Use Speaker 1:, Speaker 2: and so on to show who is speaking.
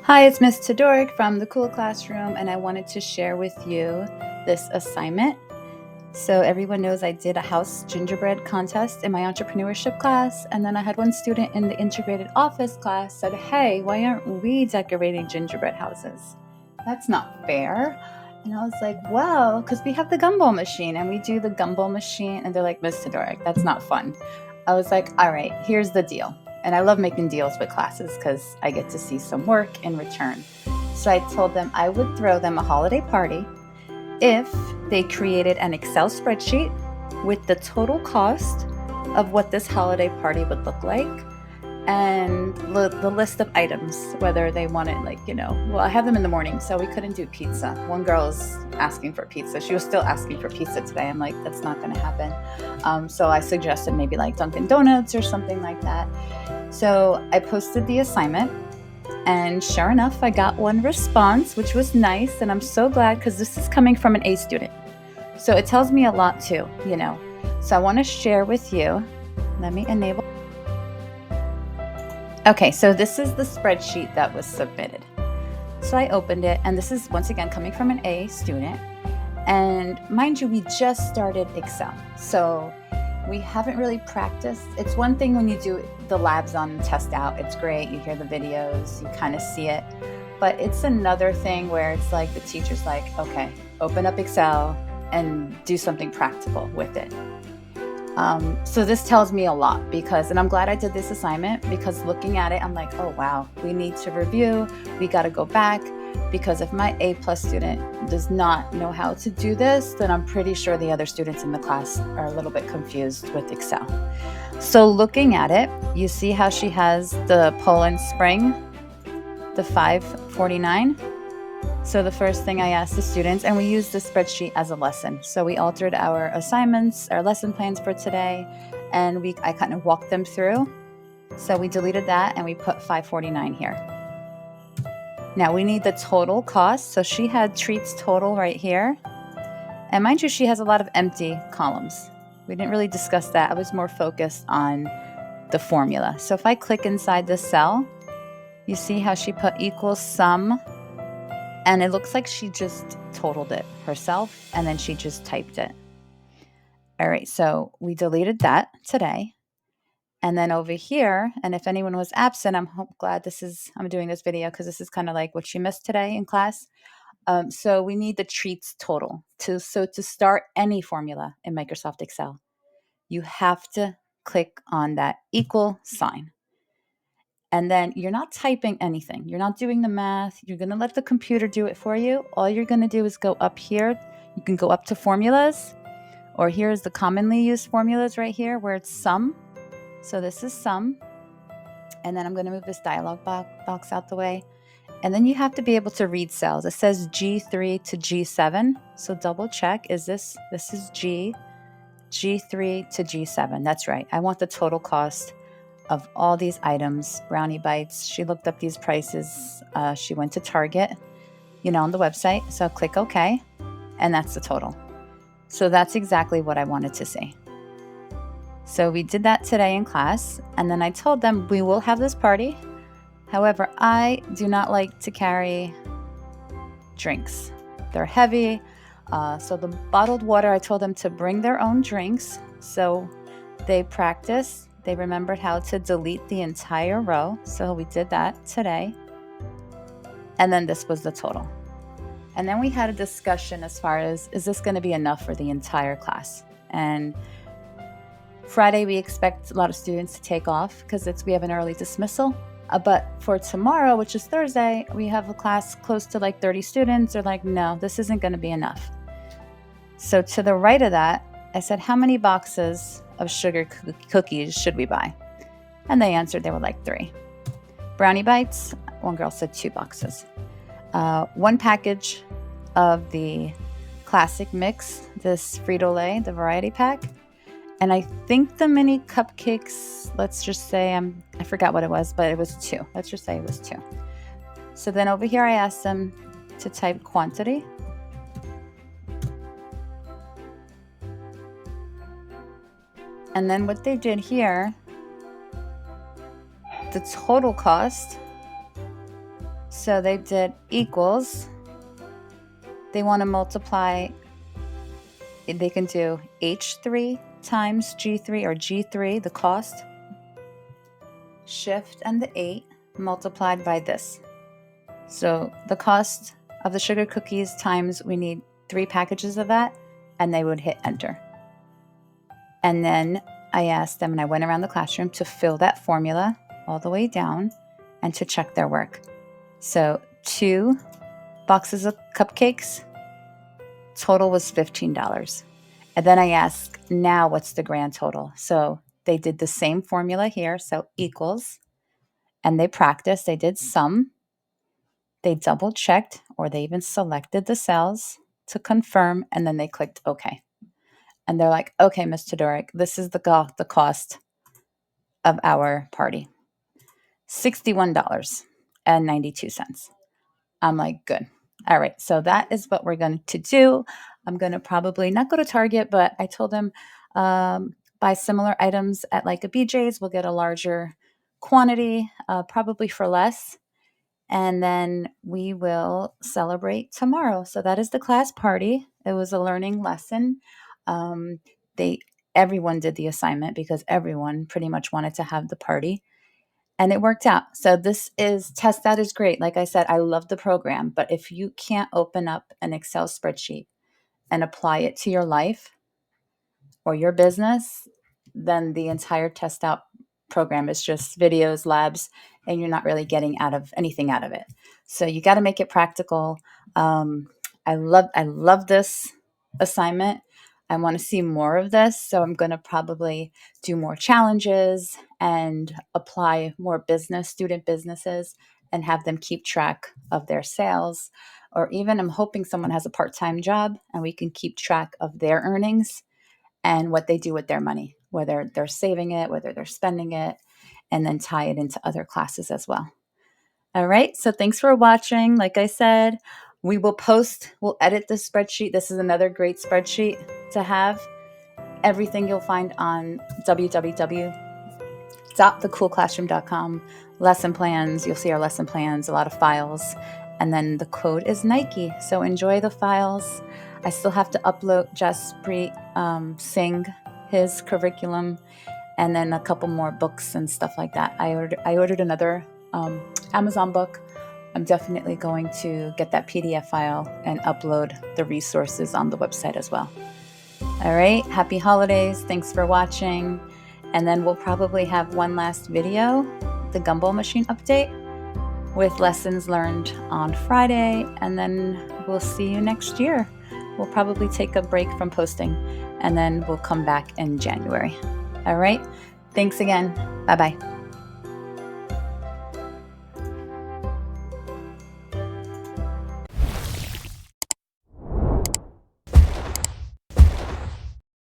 Speaker 1: Hi, it's Miss Todoric from the Cool Classroom, and I wanted to share with you this assignment. So everyone knows I did a house gingerbread contest in my entrepreneurship class, and then I had one student in the integrated office class said, "Hey, why aren't we decorating gingerbread houses? That's not fair." And I was like, "Well, because we have the gumball machine, and we do the gumball machine." And they're like, "Miss Todoric, that's not fun." I was like, "All right, here's the deal." And I love making deals with classes because I get to see some work in return. So I told them I would throw them a holiday party if they created an Excel spreadsheet with the total cost of what this holiday party would look like and the list of items, whether they wanted, well, I have them in the morning, so we couldn't do pizza. One girl's asking for pizza. She was still asking for pizza today. I'm like, that's not going to happen. So I suggested maybe like Dunkin' Donuts or something like that. So I posted the assignment, and sure enough, I got one response, which was nice. And I'm so glad because this is coming from an A student. So it tells me a lot too. So I want to share with you. Let me enable. Okay, so this is the spreadsheet that was submitted. So I opened it, and this is once again coming from an A student. And mind you, we just started Excel. So we haven't really practiced. It's one thing when you do the labs on TESTOUT, it's great. You hear the videos, you kind of see it. But it's another thing where it's like the teacher's like, okay, open up Excel and do something practical with it. So this tells me a lot and I'm glad I did this assignment because looking at it, I'm like, oh, wow, we need to review. We got to go back because if my A+ student does not know how to do this, then I'm pretty sure the other students in the class are a little bit confused with Excel. So looking at it, you see how she has the Poland Spring, the 549. So the first thing I asked the students, and we used the spreadsheet as a lesson. So we altered our assignments, our lesson plans for today, and I kind of walked them through. So we deleted that and we put 549 here. Now we need the total cost. So she had treats total right here. And mind you, she has a lot of empty columns. We didn't really discuss that. I was more focused on the formula. So if I click inside this cell, you see how she put equals sum. And it looks like she just totaled it herself, and then she just typed it. All right, so we deleted that today. And then over here, and if anyone was absent, I'm glad I'm doing this video because this is kind of like what she missed today in class. So we need the treats total. To start any formula in Microsoft Excel, you have to click on that equal sign. And then you're not typing anything. You're not doing the math. You're going to let the computer do it for you. All you're going to do is go up here. You can go up to formulas, or here's the commonly used formulas right here where it's sum. So this is sum. And then I'm going to move this dialog box out the way. And then you have to be able to read cells. It says G3 to G7. So double check. This is G3 to G7. That's right. I want the total cost of all these items. Brownie bites. She looked up these prices. She went to Target, on the website. So click OK, and that's the total. So that's exactly what I wanted to see. So we did that today in class, and then I told them we will have this party. However, I do not like to carry drinks. They're heavy. So the bottled water, I told them to bring their own drinks. So they practiced. They remembered how to delete the entire row. So we did that today. And then this was the total. And then we had a discussion as far as, is this going to be enough for the entire class? And Friday, we expect a lot of students to take off because we have an early dismissal. But for tomorrow, which is Thursday, we have a class close to like 30 students. They're like, no, this isn't going to be enough. So to the right of that, I said, how many boxes of sugar cookies should we buy? And they answered, they were like 3. Brownie bites, one girl said 2 boxes. 1 package of the classic mix, this Frito-Lay, the variety pack. And I think the mini cupcakes, let's just say, I forgot what it was, but it was 2. Let's just say it was 2. So then over here, I asked them to type quantity. And then what they did here, the total cost. So they did equals. They want to multiply, they can do H3 times G3 or G3, the cost, shift and the 8 multiplied by this. So the cost of the sugar cookies times we need 3 packages of that, and they would hit enter. And then I asked them, and I went around the classroom to fill that formula all the way down and to check their work. So 2 boxes of cupcakes, total was $15. And then I asked, now what's the grand total? So they did the same formula here, so equals, and they practiced, they did sum, they double checked, or they even selected the cells to confirm, and then they clicked OK. And they're like, okay, Ms. Todoric, this is the cost of our party, $61.92. I'm like, good. All right, so that is what we're going to do. I'm going to probably not go to Target, but I told them buy similar items at like a BJ's. We'll get a larger quantity, probably for less. And then we will celebrate tomorrow. So that is the class party. It was a learning lesson. Everyone did the assignment because everyone pretty much wanted to have the party. And it worked out. So TestOut is great. Like I said, I love the program. But if you can't open up an Excel spreadsheet and apply it to your life or your business, then the entire TestOut program is just videos, labs, and you're not really getting anything out of it. So you got to make it practical. I love this assignment. I want to see more of this. So I'm going to probably do more challenges and apply more student businesses, and have them keep track of their sales. Or even I'm hoping someone has a part-time job and we can keep track of their earnings and what they do with their money, whether they're saving it, whether they're spending it, and then tie it into other classes as well. All right, so thanks for watching. Like I said, we'll edit this spreadsheet. This is another great spreadsheet to have. Everything you'll find on www.thecoolclassroom.com. Lesson plans, you'll see our lesson plans, a lot of files. And then the code is Nike. So enjoy the files. I still have to upload Jaspreet Singh, his curriculum, and then a couple more books and stuff like that. I ordered another Amazon book. I'm definitely going to get that PDF file and upload the resources on the website as well. All right, happy holidays. Thanks for watching. And then we'll probably have one last video, the gumball machine update, with lessons learned on Friday. And then we'll see you next year. We'll probably take a break from posting, and then we'll come back in January. All right, thanks again. Bye-bye.